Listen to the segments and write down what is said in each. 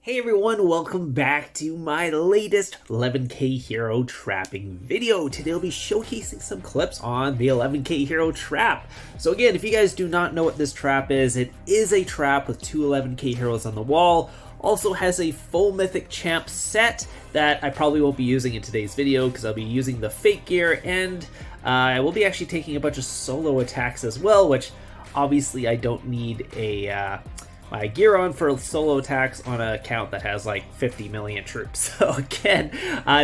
Hey everyone, welcome back to my latest 11k hero trapping video. Today I'll be showcasing some clips on the 11k hero trap. So again, if you guys do not know what this trap is, it is a trap with two 11k heroes on the wall. Also has a full mythic champ set that I probably won't be using in today's video because I'll be using the fake gear, and I will be actually taking a bunch of solo attacks as well, which obviously I don't need my gear on for solo attacks on an account that has like 50 million troops. So again,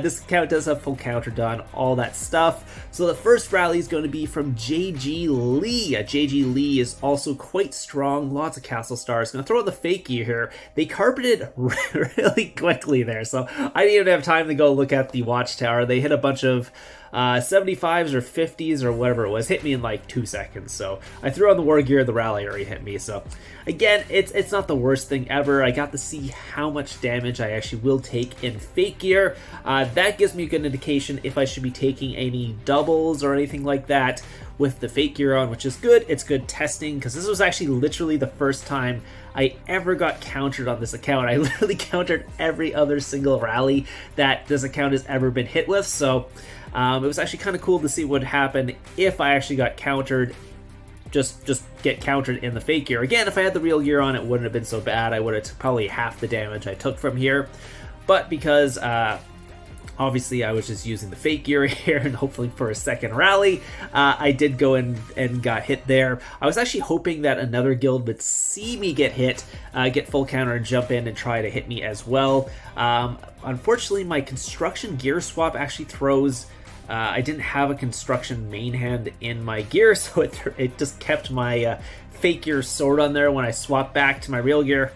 this account does have full counter done, all that stuff. So the first rally is going to be from JG Lee. JG Lee is also quite strong, lots of castle stars. Going to throw out the fake gear here. They carpeted really quickly there, so I didn't even have time to go look at the watchtower. They hit a bunch of 75s or 50s or whatever it was, hit me in like 2 seconds. So I threw on the war gear, the rally already hit me. So again, it's not the worst thing ever. I got to see how much damage I actually will take in fake gear. That gives me a good indication if I should be taking any doubles or anything like that with the fake gear on, which is good. It's good testing because this was actually literally the first time I ever got countered on this account. I literally countered every other single rally that this account has ever been hit with. So it was actually kind of cool to see what would happen if I actually got countered, just get countered in the fake gear. Again, if I had the real gear on, it wouldn't have been so bad. I would have took probably half the damage I took from here. But because obviously I was just using the fake gear here and hopefully for a second rally, I did go in and got hit there. I was actually hoping that another guild would see me get hit, get full counter and jump in and try to hit me as well. Unfortunately, my construction gear swap actually throws I didn't have a construction main hand in my gear, so it just kept my fake gear sword on there when I swapped back to my real gear,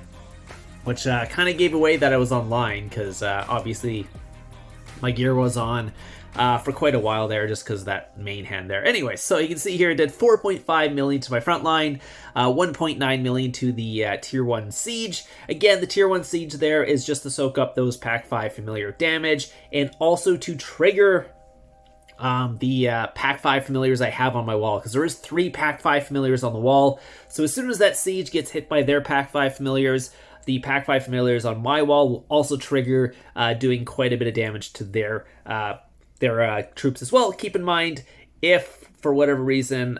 which kind of gave away that I was online because obviously my gear was on for quite a while there just because that main hand there. Anyway, so you can see here it did 4.5 million to my front line, 1.9 million to the tier 1 siege. Again, the tier 1 siege there is just to soak up those pack 5 familiar damage and also to trigger the pack 5 familiars I have on my wall, because there is 3 pack 5 familiars on the wall. So as soon as that siege gets hit by their pack 5 familiars, the pack 5 familiars on my wall will also trigger, doing quite a bit of damage to their troops as well. Keep in mind, if for whatever reason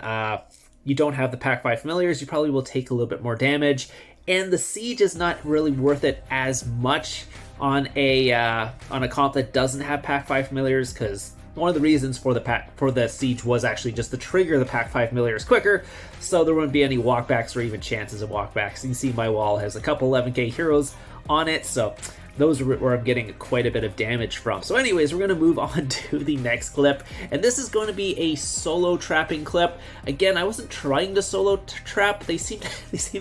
you don't have the pack 5 familiars, you probably will take a little bit more damage, and the siege is not really worth it as much on a comp that doesn't have pack 5 familiars, because one of the reasons for the siege was actually just to trigger the pack 5 familiars quicker, so there wouldn't be any walkbacks or even chances of walkbacks. You can see my wall has a couple 11k heroes on it, so those are where I'm getting quite a bit of damage from. So anyways, we're going to move on to the next clip, and this is going to be a solo trapping clip. Again, I wasn't trying to solo trap. They seemed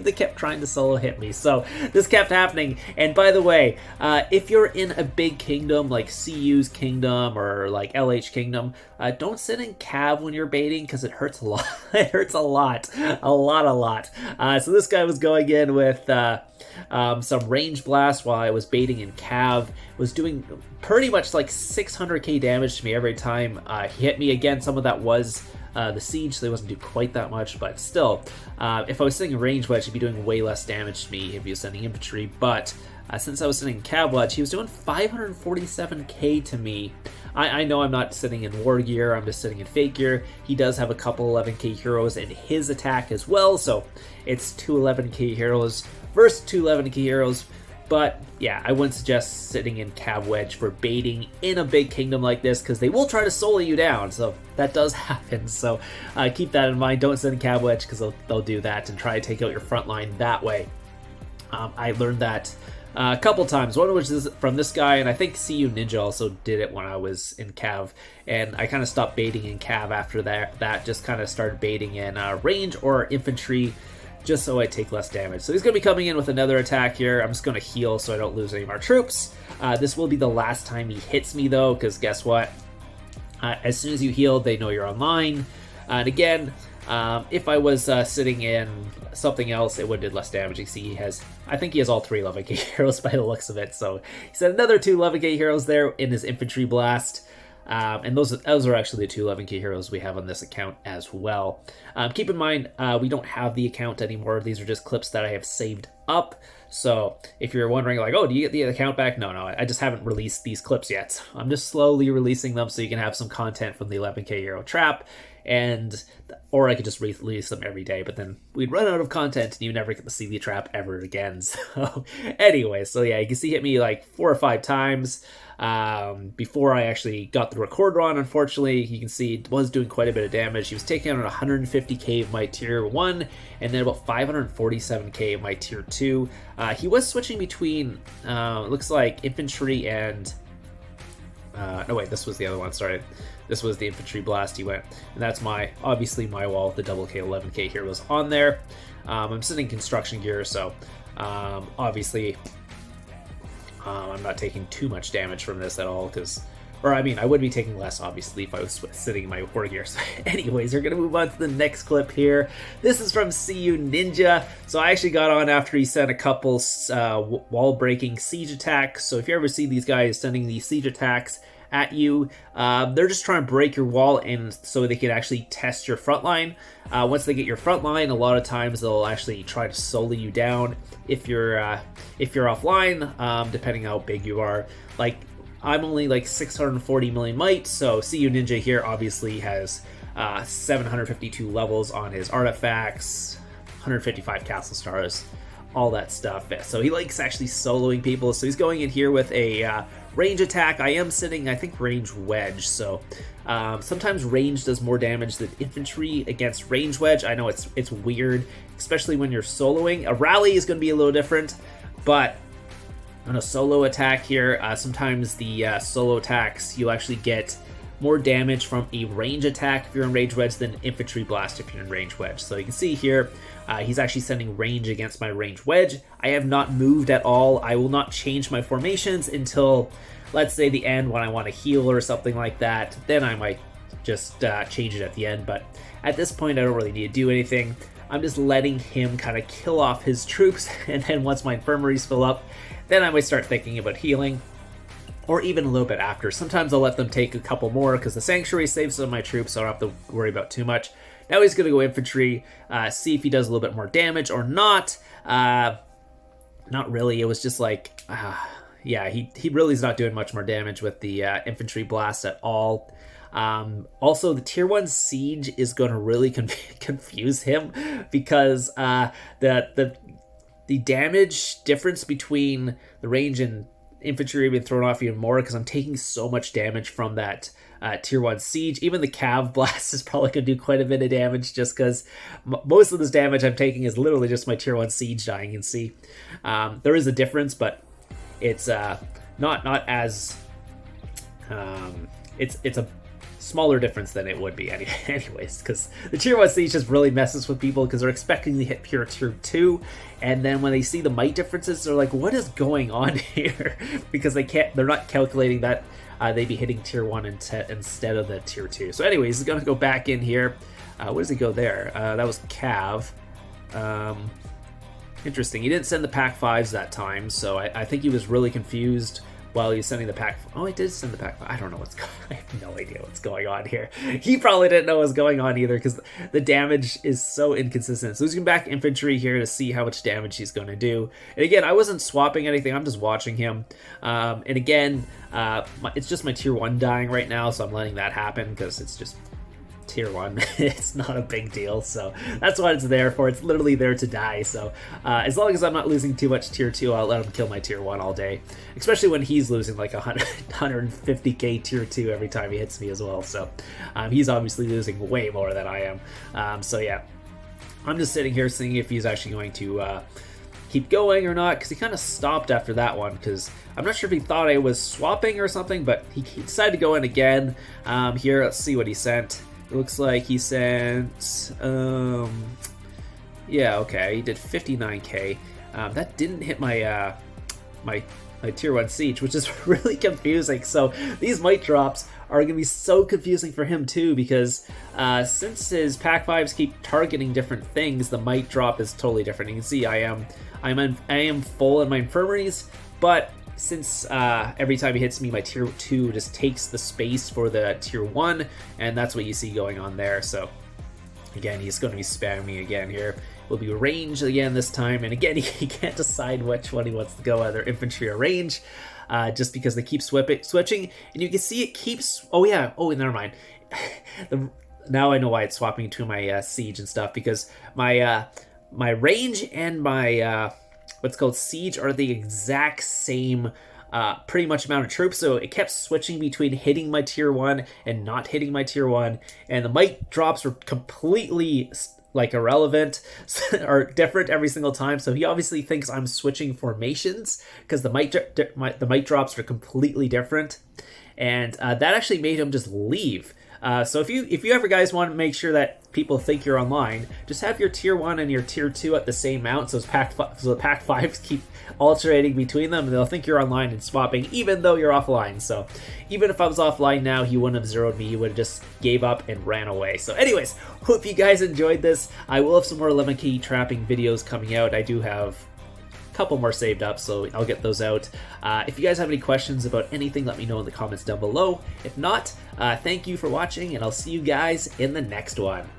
to kept trying to solo hit me, so this kept happening. And by the way, if you're in a big kingdom like CU's kingdom or like LH kingdom, don't sit in cav when you're baiting because it hurts a lot. It hurts a lot. So this guy was going in with some range blast while I was baiting in cav, was doing pretty much like 600k damage to me every time he hit me. Again, some of that was the siege, so they wasn't do quite that much, but still, if I was sending a range wedge, he'd be doing way less damage to me if he was sending infantry. But since I was sending cav wedge, he was doing 547k to me. I know I'm not sitting in war gear, I'm just sitting in fake gear. He does have a couple 11k heroes in his attack as well, so it's two 11k heroes versus two 11k heroes. But yeah, I wouldn't suggest sitting in cav wedge for baiting in a big kingdom like this, because they will try to solo you down, so that does happen. So keep that in mind. Don't sit in cav wedge because they'll do that and try to take out your front line that way. I learned that a couple times, one of which is from this guy, and I think CU Ninja also did it when I was in cav, and I kind of stopped baiting in cav after that just kind of started baiting in range or infantry, just so I take less damage. So he's going to be coming in with another attack here. I'm just going to heal so I don't lose any of our troops. This will be the last time he hits me though, because guess what? As soon as you heal, they know you're online. And again, if I was sitting in something else, it would have did less damage. You see, I think he has all 3 11k heroes by the looks of it. So he said another 2 11k heroes there in his infantry blast. And those are actually the 2 11k heroes we have on this account as well. Keep in mind, we don't have the account anymore. These are just clips that I have saved up. So if you're wondering like, oh, do you get the account back? No, I just haven't released these clips yet. I'm just slowly releasing them so you can have some content from the 11k hero trap, or I could just release them every day, but then we'd run out of content and you never get to see the trap ever again. So anyway, so yeah, you can see hit me like 4 or 5 times before I actually got the recorder on. Unfortunately, you can see it was doing quite a bit of damage. He was taking out 150k of my tier 1 and then about 547k of my tier 2. He was switching between looks like infantry and no wait, this was the other one, sorry. This was the infantry blast he went, and that's obviously my wall. The double K 11k here was on there. I'm sitting construction gear, so obviously I'm not taking too much damage from this at all, I would be taking less obviously if I was sitting in my war gear. So anyways, we're gonna move on to the next clip here. This is from CU Ninja. So I actually got on after he sent a couple wall breaking siege attacks. So if you ever see these guys sending these siege attacks at you, they're just trying to break your wall in so they can actually test your front line. Once they get your front line, a lot of times they'll actually try to solo you down if you're offline, depending how big you are. Like, I'm only like 640 million might, so CU Ninja here obviously has 752 levels on his artifacts, 155 castle stars, all that stuff. So he likes actually soloing people, so he's going in here with a range attack. I am sitting, I think, range wedge, so sometimes range does more damage than infantry against range wedge. I know it's weird, especially when you're soloing. A rally is going to be a little different, but on a solo attack here, sometimes the solo attacks, you'll actually get more damage from a range attack if you're in range wedge than infantry blast if you're in range wedge. So you can see here, he's actually sending range against my range wedge. I have not moved at all. I will not change my formations until, let's say, the end when I want to heal or something like that. Then I might just change it at the end. But at this point, I don't really need to do anything. I'm just letting him kind of kill off his troops, and then once my infirmaries fill up, then I might start thinking about healing, or even a little bit after. Sometimes I'll let them take a couple more because the sanctuary saves some of my troops, so I don't have to worry about too much. Now he's going to go infantry, see if he does a little bit more damage or not. Not really. It was just like, yeah, he really is not doing much more damage with the infantry blast at all. Also, the tier 1 siege is going to really confuse him because the damage difference between the range and infantry have been thrown off even more because I'm taking so much damage from that tier 1 siege. Even the cav blast is probably going to do quite a bit of damage just because most of this damage I'm taking is literally just my tier 1 siege dying. You can see there is a difference, but it's not as it's a smaller difference than it would be anyways, because the tier 1 siege just really messes with people because they're expecting to hit pure tier 2, and then when they see the might differences, they're like, what is going on here? Because they're not calculating that they'd be hitting tier 1 instead of the tier 2. So anyways, he's gonna go back in here. Where does he go there? That was cav. Interesting, he didn't send the pack 5s that time, so I think he was really confused while he's sending the pack. Oh, he did send the pack. I don't know what's going on. I have no idea what's going on here. He probably didn't know what's going on either because the damage is so inconsistent. So he's going back infantry here to see how much damage he's going to do. And again, I wasn't swapping anything. I'm just watching him. And again, it's just my tier 1 dying right now, so I'm letting that happen because it's just tier 1. It's not a big deal, so that's what it's there for. It's literally there to die. So as long as I'm not losing too much tier 2, I'll let him kill my tier 1 all day, especially when he's losing like 150k tier 2 every time he hits me as well. So he's obviously losing way more than I am. So yeah, I'm just sitting here seeing if he's actually going to keep going or not, because he kind of stopped after that one, because I'm not sure if he thought I was swapping or something, but he decided to go in again. Here, let's see what he sent. It looks like he sent, yeah, okay, he did 59k. That didn't hit my my tier 1 siege, which is really confusing. So these might drops are going to be so confusing for him too, because since his pack 5s keep targeting different things, the might drop is totally different. You can see I am full in my infirmaries, but since every time he hits me, my tier 2 just takes the space for the tier 1, and that's what you see going on there. So again, he's going to be spamming me again here. will be range again this time. And again, he can't decide which one he wants to go, either infantry or range, just because they keep switching. And you can see it keeps, oh yeah, oh, never mind. Now I know why it's swapping between my siege and stuff, because my my range and my what's called siege are the exact same pretty much amount of troops, so it kept switching between hitting my tier 1 and not hitting my tier 1, and the mic drops were completely like irrelevant or different every single time. So he obviously thinks I'm switching formations because the mic drops are completely different, and that actually made him just leave. So if you ever guys want to make sure that people think you're online, just have your tier 1 and your tier 2 at the same mount, so the pack 5s keep alternating between them, and they'll think you're online and swapping even though you're offline. So even if I was offline now, he wouldn't have zeroed me, he would have just gave up and ran away. So anyways, hope you guys enjoyed this. I will have some more 11k trapping videos coming out. I do have couple more saved up, so I'll get those out. If you guys have any questions about anything, let me know in the comments down below. If not, thank you for watching, and I'll see you guys in the next one.